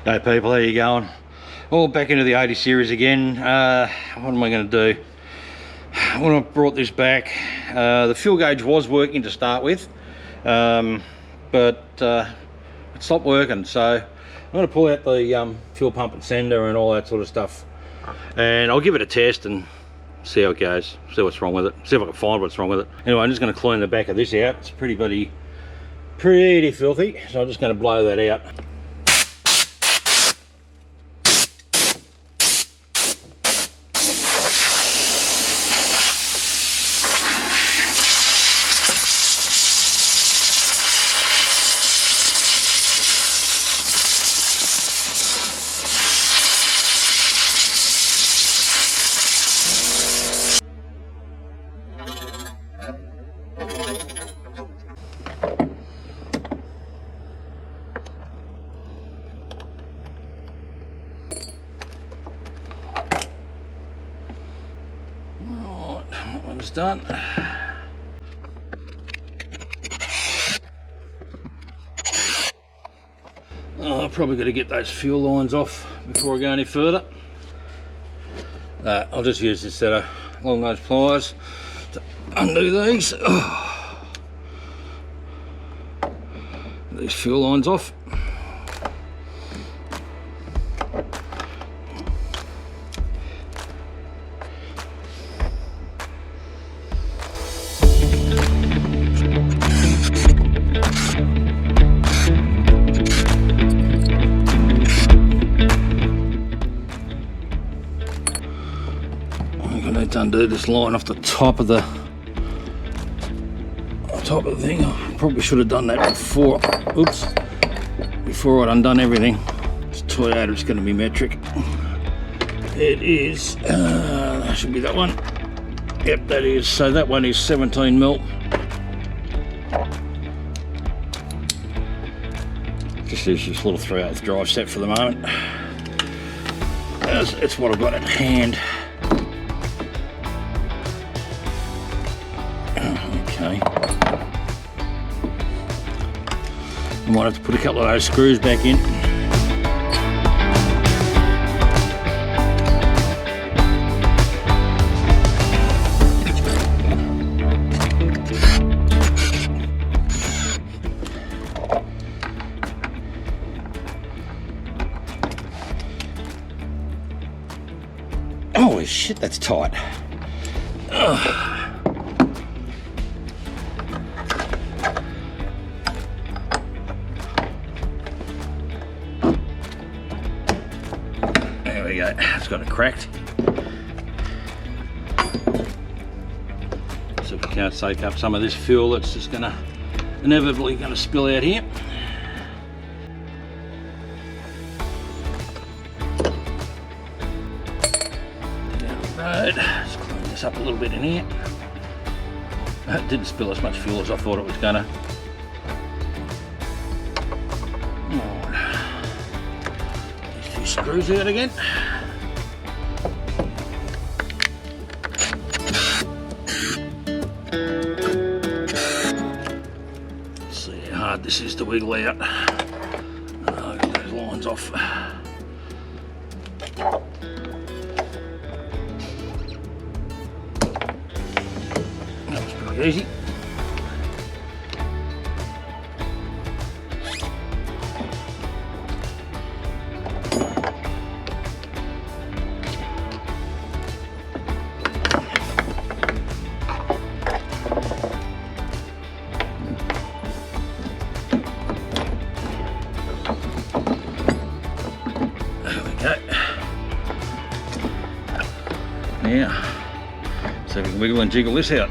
Hey people, how you going? All back into the 80 series again. What am I going to do? When I brought this back, the fuel gauge was working to start with, but it stopped working, so I'm going to pull out the fuel pump and sender and all that sort of stuff, and I'll give it a test and see how it goes, see what's wrong with it, see if I can find what's wrong with it. Anyway, I'm just going to clean the back of this out. It's pretty filthy, so I'm just going to blow that out. That one's done. I've probably got to get those fuel lines off before I go any further. I'll just use this set of long nose pliers to undo these. These fuel lines off. Undo this line off the top of the thing. I probably should have done that before. Oops, before I'd undone everything. It's Toyota, it's going to be metric. It is. That should be that one. Yep, that is. So that one is 17 mil. Just use this little 3/8 drive set for the moment. It's what I've got at hand. Okay. I might have to put a couple of those screws back in. Holy shit, that's tight. Ugh. It's got it cracked. So if we can't soak up some of this fuel, it's just inevitably gonna spill out here. Down the road. Let's clean this up a little bit in here. It didn't spill as much fuel as I thought it was gonna. These two screws out again. This is to wiggle out. I'll get those lines off. That was pretty easy. Now, so we can wiggle and jiggle this out.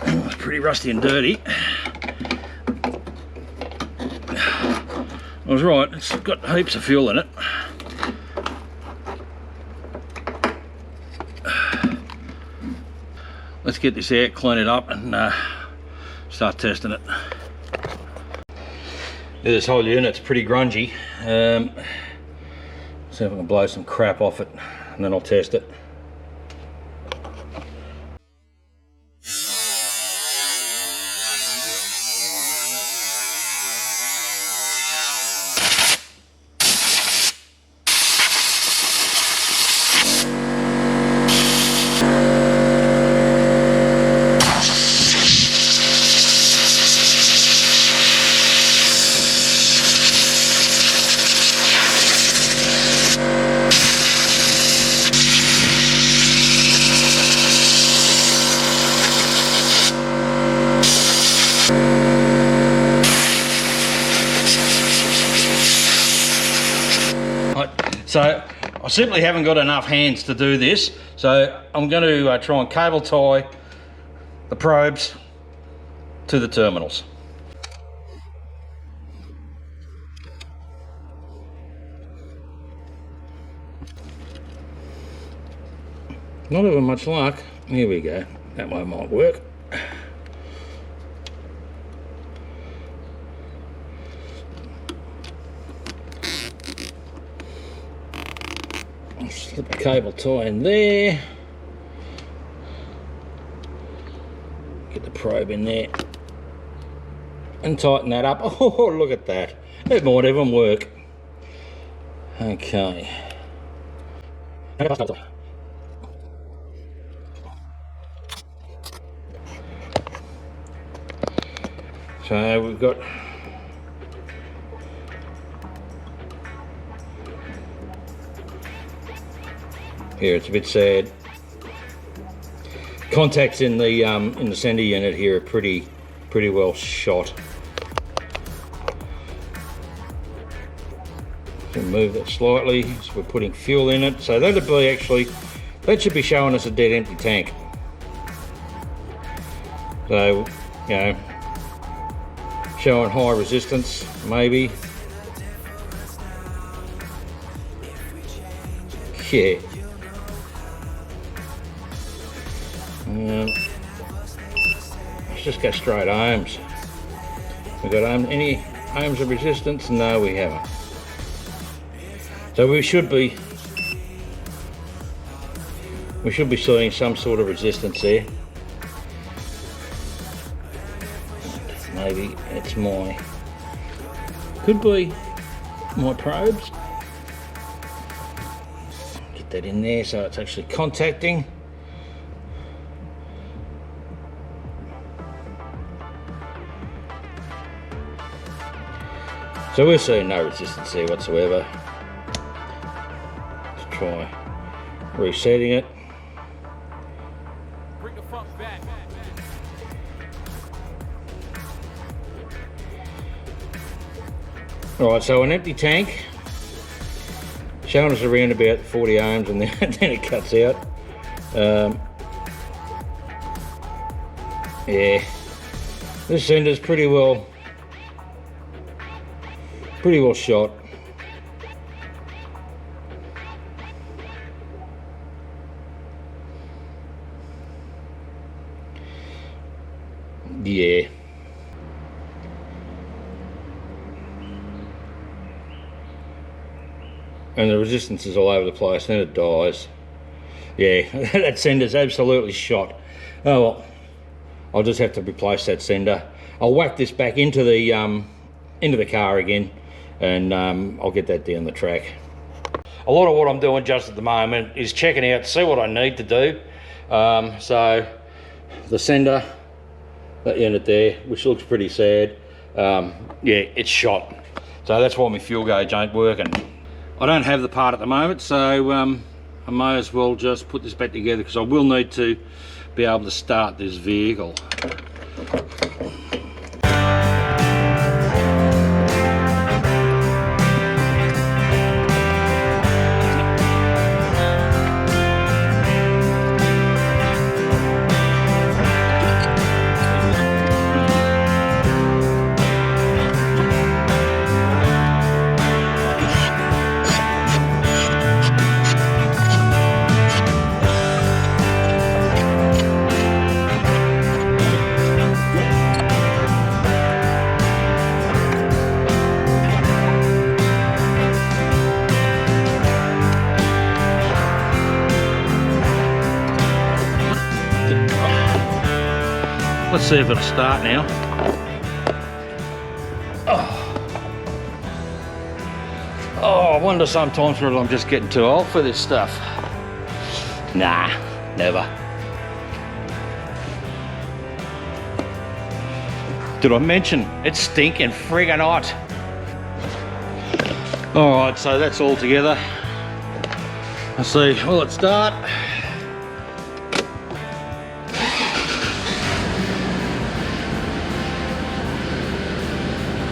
It's pretty rusty and dirty. I was right, it's got heaps of fuel in it. Let's get this out, clean it up, and start testing it. This whole unit's pretty grungy. See if I can blow some crap off it and then I'll test it. So I simply haven't got enough hands to do this, so I'm going to try and cable tie the probes to the terminals. Not having much luck. Here we go. That one might work. Slip the cable tie in there. Get the probe in there and tighten that up. Oh, look at that. It might even work. Okay. So we've got here, it's a bit sad. Contacts in the sender unit here are pretty well shot. So move that slightly. So we're putting fuel in it. So that'd be actually, that should be showing us a dead empty tank. So, you know, showing high resistance maybe. Yeah. Let's just go straight ohms. We've got any ohms of resistance? No, we haven't. So we should be seeing some sort of resistance there. Maybe it's could be my probes. Get that in there so it's actually contacting. So we're seeing no resistance there whatsoever. Let's try resetting it. Bring the front back. Alright, so an empty tank showing us around about 40 ohms and then it cuts out. Yeah, this sender's pretty well shot. Yeah. And the resistance is all over the place, then it dies. Yeah, that sender's absolutely shot. Oh well, I'll just have to replace that sender. I'll whack this back into the car again, and I'll get that down the track. A lot of what I'm doing just at the moment is checking out, see what I need to do. So the sender, that unit there, which looks pretty sad, yeah, it's shot. So that's why my fuel gauge ain't working. I don't have the part at the moment, so I may as well just put this back together because I will need to be able to start this vehicle. Let's see if it'll start now. Oh, I wonder sometimes whether I'm just getting too old for this stuff. Nah, never. Did I mention it's stinking friggin' hot? Alright, so that's all together. Let's see, will it start?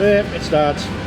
Yep, it starts.